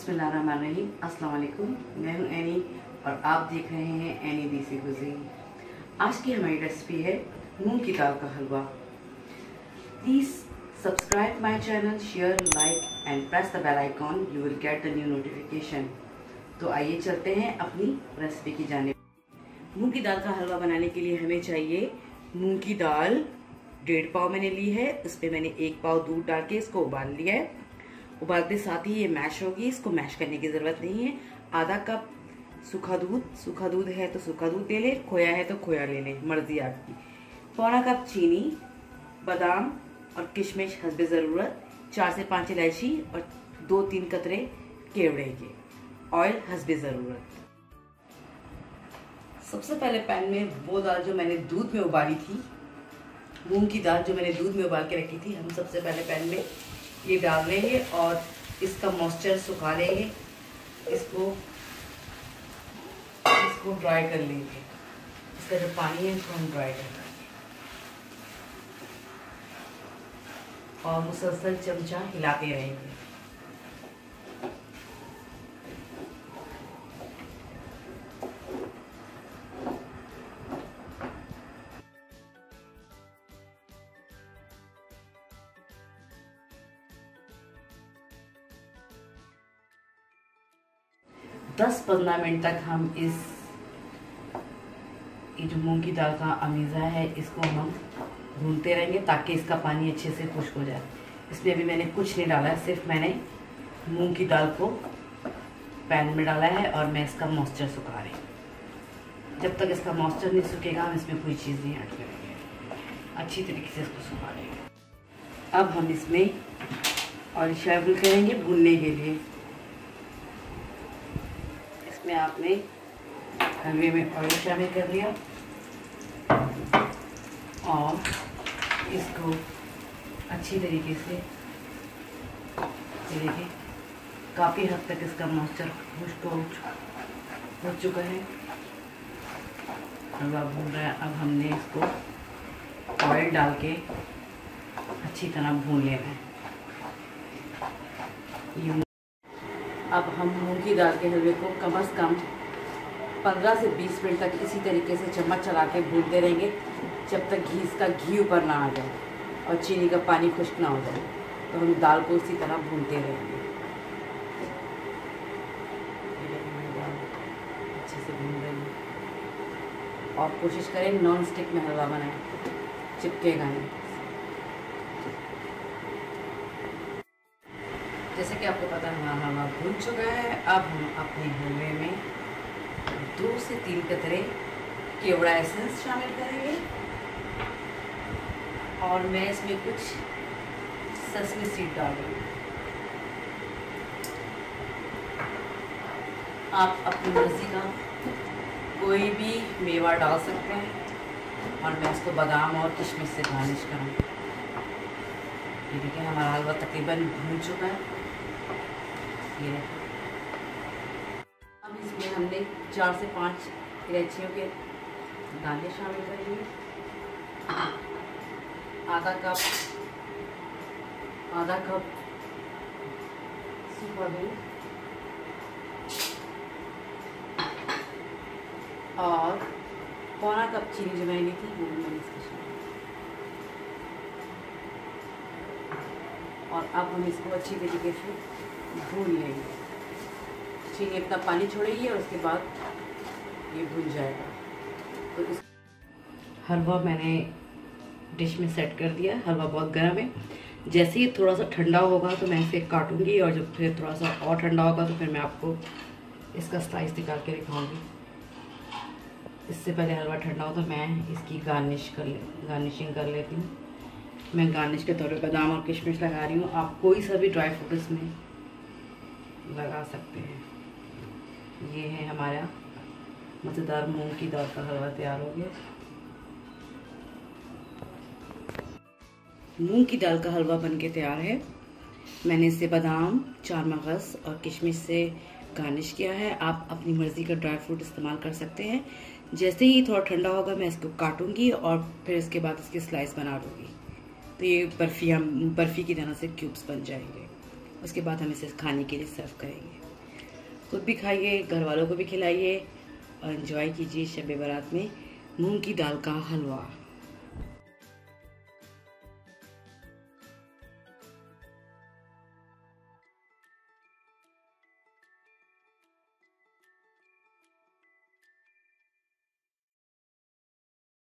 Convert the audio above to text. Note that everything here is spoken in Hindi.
बिस्मिल्लाहिर्रहमानिर्रहीम। अस्सलाम वालेकुम। मैं हूं एनी और आप देख रहे हैं एनी देसी कुजीन। आज की हमारी रेसिपी है मूंग की दाल का हलवा। Please subscribe my channel, share, like and press the bell icon. You will get the new notification. तो आइए चलते हैं अपनी रेसिपी की जानिब। मूंग की दाल का हलवा बनाने के लिए हमें चाहिए मूंग की दाल 1.5 पाव मैंने ली है। उसमें मैंने 1 पाव दूध डाल के इसको उबाल लिया है। उबालते साथ ही ये मैश होगी, इसको मैश करने की जरूरत नहीं है। आधा कप सूखा दूध है तो सूखा दूध ले ले, खोया है तो खोया ले ले, मर्जी आपकी। पौना कप चीनी, बादाम और किशमिश हस्बे ज़रूरत, 4 से 5 इलायची और 2-3 कतरे केवड़े के। ऑयल हस्बे ज़रूरत। सबसे पहले पैन में वो दाल जो मैंने दूध में उबाली थी, मूंग की दाल जो मैंने दूध में उबाल के रखी थी, हम सबसे पहले पैन में ये डाल लेंगे और इसका मॉइस्चर सुखा लेंगे। इसको ड्राई कर लेंगे। इसका जो पानी है इसको हम ड्राई कर लेंगे और मुसलसल चमचा हिलाते रहेंगे। तो 10-15 मिनट तक हम ये जो मूंग की दाल का अमीज़ा है इसको हम भूनते रहेंगे ताकि इसका पानी अच्छे से खुश्क हो जाए। इसमें अभी मैंने कुछ नहीं डाला है, सिर्फ मैंने मूंग की दाल को पैन में डाला है और मैं इसका मॉइस्चर सुखा रही हूँ। जब तक इसका मॉइस्चर नहीं सूखेगा हम इसमें कोई चीज़ नहीं ऐड करेंगे। अच्छी तरीके से इसको सुखा लेंगे। अब हम इसमें ऑयल शामिल करेंगे भूनने के लिए। इसमें आपने हलवे में ऑयल शामिल कर लिया और इसको अच्छी तरीके से देखिए काफ़ी हद तक इसका मॉइस्चर खुश्क हो चुका है। हलवा भून रहा है। अब हमने इसको ऑयल डाल के अच्छी तरह भून लेना है। अब हम मूंग की दाल के हलवे को कम से कम 15 से 20 मिनट तक इसी तरीके से चम्मच चला के भूनते रहेंगे जब तक इसका घी ऊपर ना आ जाए और चीनी का पानी खुश्क ना हो जाए। तो हम दाल को इसी तरह भूनते रहेंगे। अच्छे से भून रहे और कोशिश करें नॉन स्टिक में हलवा बनाएं, चिपकेगा नहीं। जैसे कि आपको पता है हमारा हलवा भून चुका है। अब हम अपने हलवे में 2 से 3 कतरे केवड़ा एसेंस शामिल करेंगे और मैं इसमें कुछ सेसमी सीड डालूंगी। आप अपनी मर्जी का कोई भी मेवा डाल सकते हैं और मैं इसको बादाम और किशमिश से गार्निश करूँगी। ये देखिए हमारा हलवा तकरीबन भून चुका है। ये अब इसमें हमने 4 से 5 इलायचियों के दाने शामिल करेंगे। आधा कप सूखा दूध और पौना कप चीनी जो मैंने ली थी वो मैंने इसमें शामिल। और अब हम इसको अच्छी तरीके से भून लेंगे। चीनी अपना पानी छोड़ेगी और उसके बाद ये भून जाएगा। तो इस हलवा मैंने डिश में सेट कर दिया। हलवा बहुत गर्म है। जैसे ही थोड़ा सा ठंडा होगा तो मैं इसे काटूंगी और जब फिर थोड़ा सा और ठंडा होगा तो फिर मैं आपको इसका स्लाइस निकाल के दिखाऊंगी। इससे पहले हलवा ठंडा हो तो मैं इसकी गार्निशिंग कर लेती हूँ। मैं गार्निश के तौर पे बादाम और किशमिश लगा रही हूँ। आप कोई सा भी ड्राई फ्रूट इसमें लगा सकते हैं। ये है हमारा मज़ेदार मूंग की दाल का हलवा तैयार हो गया। मूंग की दाल का हलवा बनके तैयार है। मैंने इसे बादाम, चार मगज़ और किशमिश से गार्निश किया है। आप अपनी मर्ज़ी का ड्राई फ्रूट इस्तेमाल कर सकते हैं। जैसे ही थोड़ा ठंडा होगा मैं इसको काटूंगी और फिर इसके बाद इसकी स्लाइस बना लूँगी। तो ये बर्फ़ी की तरह से क्यूब्स बन जाएंगे। उसके बाद हम इसे खाने के लिए सर्व करेंगे। खुद भी खाइए, घर वालों को भी खिलाइए और एंजॉय कीजिए शब बारात में मूंग की दाल का हलवा।